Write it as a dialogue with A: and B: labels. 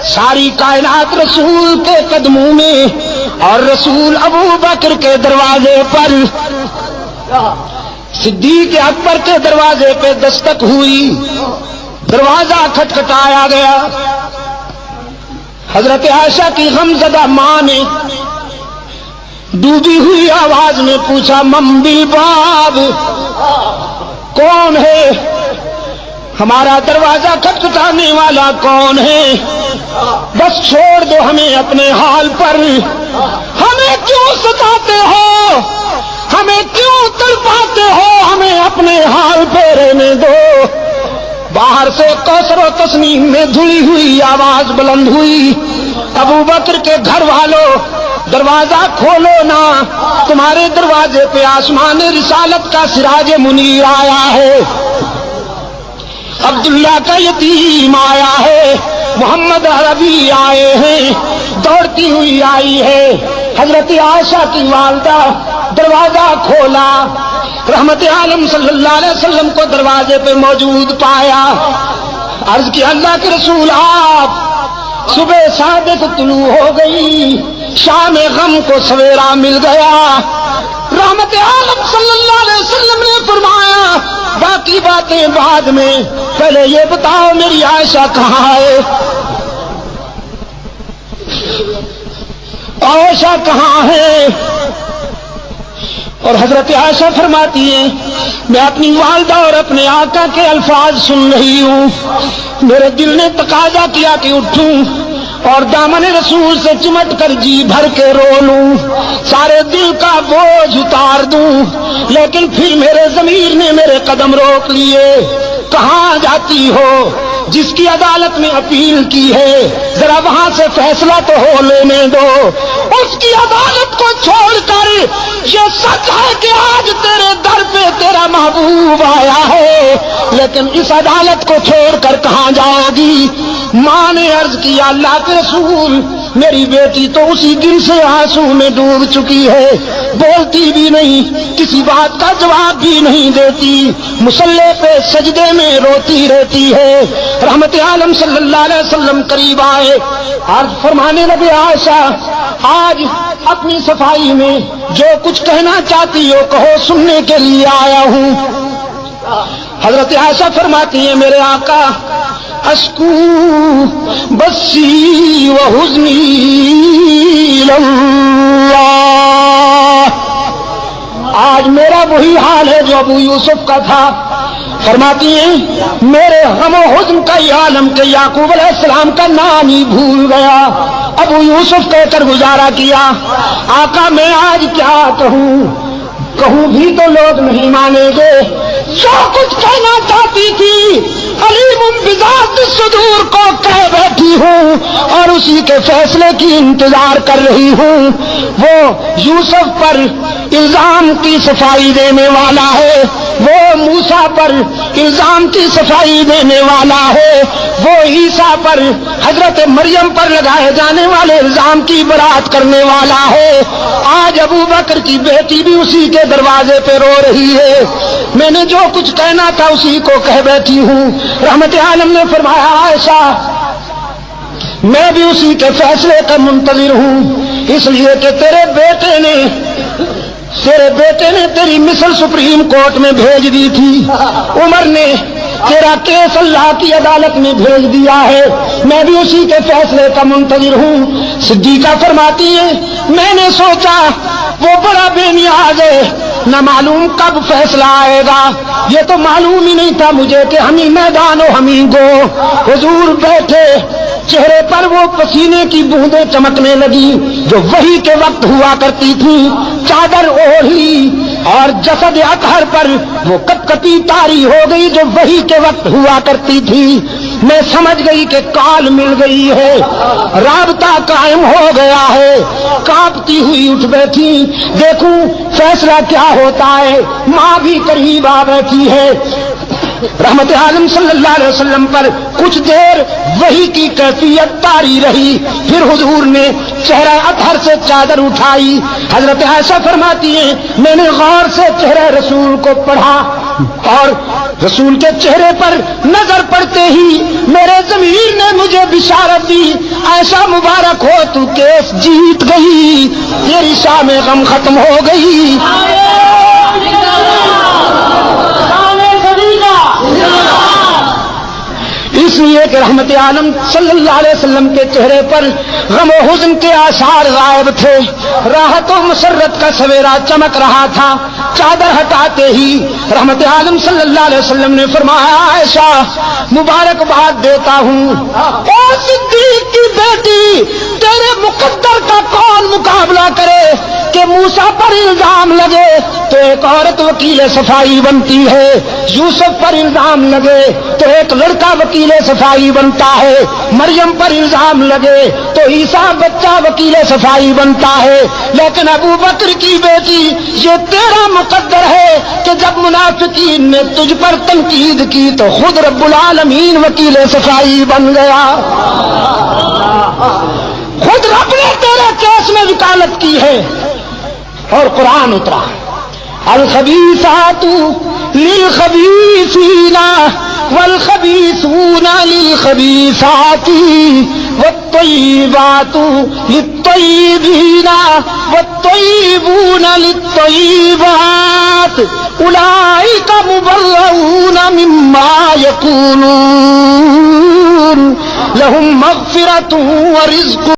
A: ساری کائنات رسول کے قدموں میں، اور رسول ابو بکر کے دروازے پر، صدیق اکبر کے دروازے پہ دستک ہوئی، دروازہ کھٹکھٹایا گیا۔ حضرت عائشہ کی غمزدہ ماں نے ڈوبی ہوئی آواز میں پوچھا، من بالباب، کون ہے؟ ہمارا دروازہ کھٹکھٹانے والا کون ہے؟ بس چھوڑ دو ہمیں اپنے حال پر، ہمیں کیوں ستاتے ہو، ہمیں کیوں تڑپاتے ہو، ہمیں اپنے حال پہ رہنے دو۔ باہر سے کوثر و تسنیم میں دھلی ہوئی آواز بلند ہوئی، ابو بکر کے گھر والوں دروازہ کھولو نا، تمہارے دروازے پہ آسمان رسالت کا سراج منیر آیا ہے، عبداللہ کا یتیم آیا ہے، محمد عربی آئے ہیں، دوڑتی ہوئی آئی ہے۔ حضرت عائشہ کی والدہ دروازہ کھولا، رحمت عالم صلی اللہ علیہ وسلم کو دروازے پہ موجود پایا، عرض کی اللہ کے رسول آپ، صبح صادق طلوع ہو گئی، شام غم کو سویرا مل گیا۔ رحمت عالم صلی اللہ علیہ وسلم نے فرمایا باقی باتیں بعد میں، پہلے یہ بتاؤ میری عائشہ کہاں ہے؟ عائشہ کہاں ہے؟ اور حضرت عائشہ فرماتی ہیں میں اپنی والدہ اور اپنے آقا کے الفاظ سن رہی ہوں، میرے دل نے تقاضا کیا کہ اٹھوں اور دامن رسول سے چمٹ کر جی بھر کے رو لوں، سارے دل کا بوجھ اتار دوں، لیکن پھر میرے ضمیر نے میرے قدم روک لیے۔ کہاں جاتی ہو؟ جس کی عدالت میں اپیل کی ہے ذرا وہاں سے فیصلہ تو ہو لینے دو، اس کی عدالت کو چھوڑ کر یہ سچ ہے کہ آج تیرے در پہ تیرا محبوب آیا ہے، لیکن اس عدالت کو چھوڑ کر کہاں جاؤ گی؟ ماں نے عرض کیا اللہ کے رسول، میری بیٹی تو اسی دن سے آنسو میں ڈوب چکی ہے، بولتی بھی نہیں، کسی بات کا جواب بھی نہیں دیتی، مصلے پہ سجدے میں روتی رہتی ہے۔ رحمت عالم صلی اللہ علیہ وسلم قریب آئے، عرض فرمانے لگے عائشہ آج اپنی صفائی میں جو کچھ کہنا چاہتی ہو کہو، سننے کے لیے آیا ہوں۔ حضرت عائشہ فرماتی ہیں میرے آقا، اشکو بسی و حزنی اللہ، آج میرا وہی حال ہے جو ابو یوسف کا تھا۔ فرماتی ہیں میرے غم و حزن کا یہ عالم کہ یعقوب علیہ السلام کا نام ہی بھول گیا، ابو یوسف کہہ کر گزارا کیا۔ آقا میں آج کیا کہوں بھی تو لوگ نہیں مانیں گے، جو کچھ کہنا چاہتی تھی علیم بذات الصدور کو کہہ بیٹھی ہوں، اور اسی کے فیصلے کی انتظار کر رہی ہوں۔ وہ یوسف پر الزام کی صفائی دینے والا ہے، وہ موسیٰ پر الزام کی صفائی دینے والا ہے، وہ عیسیٰ پر حضرت مریم پر لگائے جانے والے الزام کی برات کرنے والا ہے۔ آج ابو بکر کی بیٹی بھی اسی کے دروازے پہ رو رہی ہے، میں نے جو کچھ کہنا تھا اسی کو کہہ بیٹھی ہوں۔ رحمت عالم نے فرمایا عائشہ میں بھی اسی کے فیصلے کا منتظر ہوں، اس لیے کہ تیرے بیٹے نے تیری مثل سپریم کورٹ میں بھیج دی تھی، عمر نے تیرا کیس اللہ کی عدالت میں بھیج دیا ہے، میں بھی اسی کے فیصلے کا منتظر ہوں۔ صدیقہ فرماتی ہے میں نے سوچا وہ بڑا بے نیاز ہے، نہ معلوم کب فیصلہ آئے گا، یہ تو معلوم ہی نہیں تھا مجھے کہ ہم ہی میدان و ہم ہی گو۔ حضور بیٹھے، چہرے پر وہ پسینے کی بوندیں چمکنے لگی جو وحی کے وقت ہوا کرتی تھی، چادر اوڑھی اور جسد اطہر پر وہ کپکپی طاری ہو گئی جو وحی کے وقت ہوا کرتی تھی۔ میں سمجھ گئی کہ کال مل گئی ہے، رابطہ قائم ہو گیا ہے، کانپتی ہوئی اٹھ بیٹھی، دیکھوں فیصلہ کیا ہوتا ہے۔ ماں بھی قریب آ بیٹھی ہے۔ رحمت عالم صلی اللہ علیہ وسلم پر کچھ دیر وحی کی کیفیت طاری رہی، پھر حضور نے چہرہ اطہر سے چادر اٹھائی۔ حضرت عائشہ فرماتی ہیں میں نے غور سے چہرہ رسول کو پڑھا، اور رسول کے چہرے پر نظر پڑتے ہی میرے ضمیر نے مجھے بشارت دی، ایسا مبارک ہو تو کیس جیت گئی، تیری شام غم ختم ہو گئی۔ اس لیے کہ رحمت عالم صلی اللہ علیہ وسلم کے چہرے پر غم و حزن کے آثار غائب تھے، راحت و مسرت کا سویرا چمک رہا تھا۔ چادر ہٹاتے ہی رحمت عالم صلی اللہ علیہ وسلم نے فرمایا، عائشہ مبارکباد دیتا ہوں، اے صدیق کی بیٹی، تیرے مقدر کا کون مقابلہ کرے کہ موسیٰ پر الزام لگے تو ایک عورت وکیل صفائی بنتی ہے، یوسف پر الزام لگے تو ایک لڑکا وکیل صفائی بنتا ہے، مریم پر الزام لگے تو عیسیٰ بچہ وکیل صفائی بنتا ہے، لیکن ابو بکر کی بیٹی یہ تیرا مقدر ہے کہ جب منافقین نے تجھ پر تنقید کی تو خود رب العالمین وکیل صفائی بن گیا، خود رب نے تیرے کیس میں وکالت کی ہے۔ اور قرآن اترا، الخبیثات للخبیثین والخبیثون للخبیثات والطیبات للطیبین والطیبون للطیبات اولئک مبرؤون مما یقولون لهم مغفرۃ ورزق